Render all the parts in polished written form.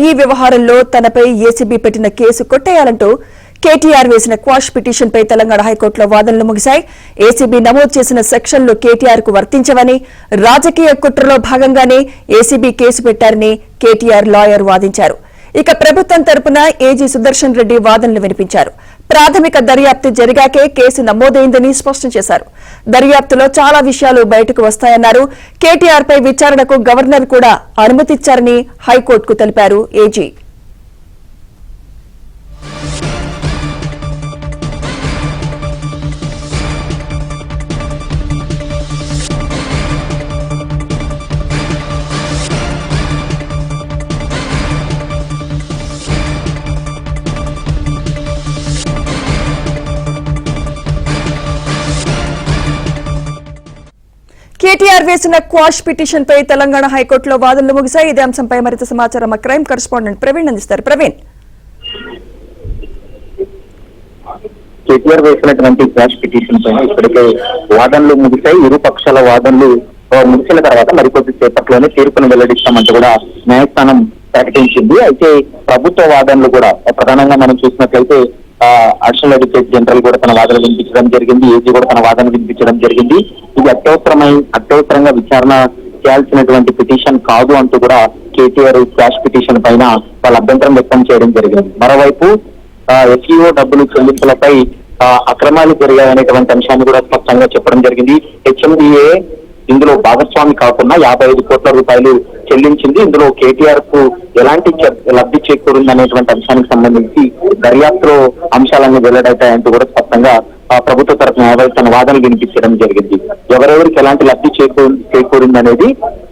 ఈ వ్యవహారంలో తనపై ఏసీబీ పెట్టిన కేసు కొట్టేయాలంటూ కేటీఆర్ వేసిన క్వాష్ పిటిషన్ పై తెలంగాణ హైకోర్టులో వాదనలు ముగిశాయి. ఏసీబీ నమోదు చేసిన సెక్షన్లు కేటీఆర్ కు వర్తించవని, రాజకీయ కుట్రలో భాగంగానే ఏసీబీ కేసు పెట్టారని కేటీఆర్ లాయర్ వాదించారు. ఇక ప్రభుత్వం తరపున ఏజీ సుదర్శన్ రెడ్డి వాదనలు వినిపించారు. ప్రాథమిక దర్యాప్తు జరిగాకే కేసు నమోదైందని స్పష్టం చేశారు. దర్యాప్తులో చాలా విషయాలు బయటకు వస్తాయన్నారు. కేటీఆర్ పై విచారణకు గవర్నర్ కూడా అనుమతిచ్చారని హైకోర్టుకు తెలిపారు ఏజీ. కేటీఆర్ వేసిన క్వాష్ పిటిషన్ పై తెలంగాణ హైకోర్టులో వాదనలు ముగిశాయి. ఇదే అంశంపై మరింత సమాచారం మా క్రైమ్ కరెస్పాండెంట్ ప్రవీణ్ అందిస్తారు. ప్రవీణ్, కేటీఆర్ వేసినటువంటి క్వాష్ పిటిషన్ పైన ఇప్పటికే వాదనలు ముగిశాయి. ఇరు పక్షాల వాదనలు ముగిసిన తర్వాత మరికొద్ది సేపట్లోనే తీర్పును వెల్లడిస్తామంటూ కూడా న్యాయస్థానం ప్రకటించింది. అయితే ప్రభుత్వ వాదనలు కూడా ప్రధానంగా మనం చూసినట్లయితే అడిషనల్ అడ్వకేట్ జనరల్ కూడా తన వాదన వినిపించడం జరిగింది. ఏజీ కూడా తన వాదన వినిపించడం జరిగింది. ఇది అత్యవసరంగా విచారణ చేయాల్సినటువంటి పిటిషన్ కాదు అంటూ కూడా కేటీఆర్ క్వాష్ పిటిషన్ పైన వాళ్ళ అభ్యంతరం వ్యక్తం చేయడం జరిగింది. మరోవైపు ఎఫ్ఈఓ డబ్బులు చెల్లింపులపై అక్రమాలు జరిగాయనేటువంటి అంశాన్ని కూడా స్పష్టంగా చెప్పడం జరిగింది. హెచ్ఎండిఏ ఇందులో భాగస్వామి కాకుండా 55 కోట్ల రూపాయలు చెల్లించింది. ఇందులో కేటీఆర్ కు ఎలాంటి లబ్ధి చేకూరిందనేటువంటి అంశానికి సంబంధించి దర్యాప్తులో అంశాలన్నీ వెల్లడవుతాయంటూ కూడా స్పష్టంగా ప్రభుత్వ తరఫు న్యాయవాది తన వాదనలు వినిపించడం జరిగింది. ఎవరెవరికి ఎలాంటి లబ్ధి చేకూరిందనేది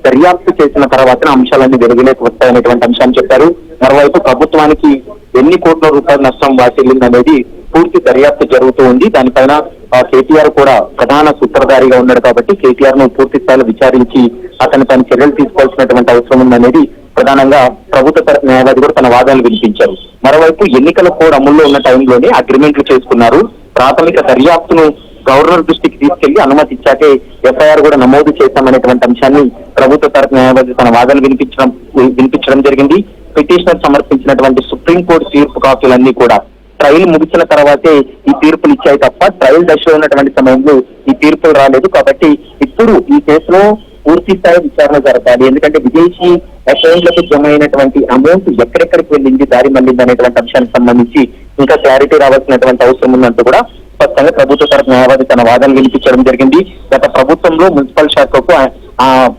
దర్యాప్తు చేసిన తర్వాత అంశాలన్నీ వెలుగులోకి వస్తాయనేటువంటి అంశాన్ని చెప్పారు. మరోవైపు ప్రభుత్వానికి ఎన్ని కోట్ల రూపాయల నష్టం వాటిల్లిందనేది పూర్తి దర్యాప్తు జరుగుతూ ఉంది. దానిపైన కేటీఆర్ కూడా ప్రధాన సూత్రధారిగా ఉన్నాడు కాబట్టి కేటీఆర్ ను పూర్తి స్థాయిలో విచారించి అతని పైన చర్యలు తీసుకోవాల్సినటువంటి అవసరం ఉందనేది ప్రధానంగా ప్రభుత్వ తరఫు న్యాయవాది కూడా తన వాదనలు వినిపించారు. మరోవైపు ఎన్నికల కోడ్ అమల్లో ఉన్న టైంలోనే అగ్రిమెంట్లు చేసుకున్నారు. ప్రాథమిక దర్యాప్తును గవర్నర్ దృష్టికి తీసుకెళ్లి అనుమతి ఇచ్చాకే ఎఫ్ఐఆర్ కూడా నమోదు చేశామనేటువంటి అంశాన్ని ప్రభుత్వ తరఫు న్యాయవాది తన వాదనలు వినిపించడం జరిగింది. పిటిషనర్ సమర్పించినటువంటి సుప్రీంకోర్టు తీర్పు కాపీలన్నీ కూడా ట్రయల్ ముగిసిన తర్వాతే ఈ తీర్పులు ఇచ్చాయి తప్ప ట్రయల్ దశలో ఉన్నటువంటి సమయంలో ఈ తీర్పులు రాలేదు. కాబట్టి ఇప్పుడు ఈ కేసులో పూర్తి స్థాయి విచారణ జరగాలి. ఎందుకంటే విదేశీ అకౌంట్లకు జమ అయినటువంటి అమౌంట్ ఎక్కడెక్కడికి వెళ్ళింది, దారి మళ్ళింది అనేటువంటి అంశానికి సంబంధించి ఇంకా క్లారిటీ రావాల్సినటువంటి అవసరం ఉందంటూ కూడా స్పష్టంగా ప్రభుత్వ తరఫు న్యాయవాది తన వాదనలు వినిపించడం జరిగింది. గత ప్రభుత్వంలో మున్సిపల్ శాఖకు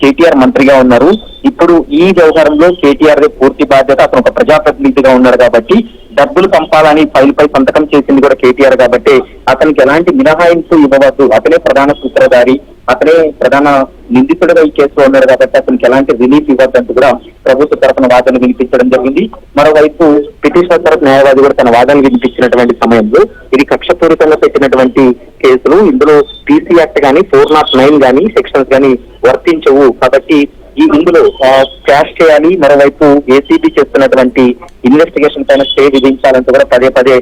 కేటీఆర్ మంత్రిగా ఉన్నారు. ఇప్పుడు ఈ వ్యవహారంలో కేటీఆర్ పూర్తి బాధ్యత. అతను ఒక ప్రజాప్రతినిధిగా ఉన్నాడు కాబట్టి డబ్బులు పంపాలని ఫైల్ పై సంతకం చేసింది కూడా కేటీఆర్ కాబట్టి అతనికి ఎలాంటి మినహాయింపు ఇవ్వవద్దు. అతనే ప్రధాన సూత్రధారి, అతనే ప్రధాన నిందితుడిగా ఈ కేసులో ఉన్నాడు కాబట్టి అతనికి ఎలాంటి రిలీఫ్ ఇవ్వద్దంటూ కూడా ప్రభుత్వ తరఫున వాదనలు వినిపించడం జరిగింది. మరోవైపు పిటిషనర్ తరఫు న్యాయవాది కూడా తన వాదనలు వినిపించినటువంటి సమయంలో ఇది కక్షపూరితంగా పెట్టినటువంటి కేసులు, ఇందులో పీసీ యాక్ట్ కానీ 409 కానీ సెక్షన్స్ కానీ వర్తించవు కాబట్టి ఇందులో క్యాష్ చేయాలి. మరోవైపు ఏసీబీ చేస్తున్నటువంటి ఇన్వెస్టిగేషన్ పైన స్టే విధించాలంటూ కూడా పదే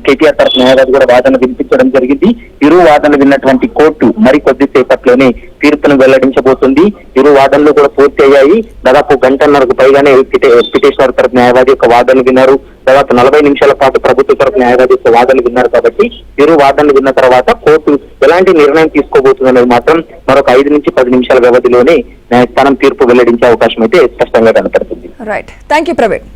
కేటీఆర్ తరఫు న్యాయవాది కూడా వాదన వినిపించడం జరిగింది. ఇరు వాదనలు విన్నటువంటి కోర్టు మరి కొద్దిసేపట్లోనే తీర్పును వెల్లడించబోతుంది. ఇరు వాదనలు కూడా పూర్తి అయ్యాయి. దాదాపు గంటన్నరకు పైగానే పిటిషనర్ తరఫు న్యాయవాది యొక్క వాదనలు విన్నారు. దాదాపు 40 నిమిషాల పాటు ప్రభుత్వ తరఫు న్యాయవాది యొక్క వాదనలు విన్నారు. కాబట్టి ఇరు వాదనలు విన్న తర్వాత కోర్టు ఎలాంటి నిర్ణయం తీసుకోబోతుందనేది మాత్రం మరొక 5 నుంచి 10 నిమిషాల వ్యవధిలోనే న్యాయస్థానం తీర్పు వెల్లడించే అవకాశం అయితే స్పష్టంగా కనపడుతుంది. Right, thank you Praveen.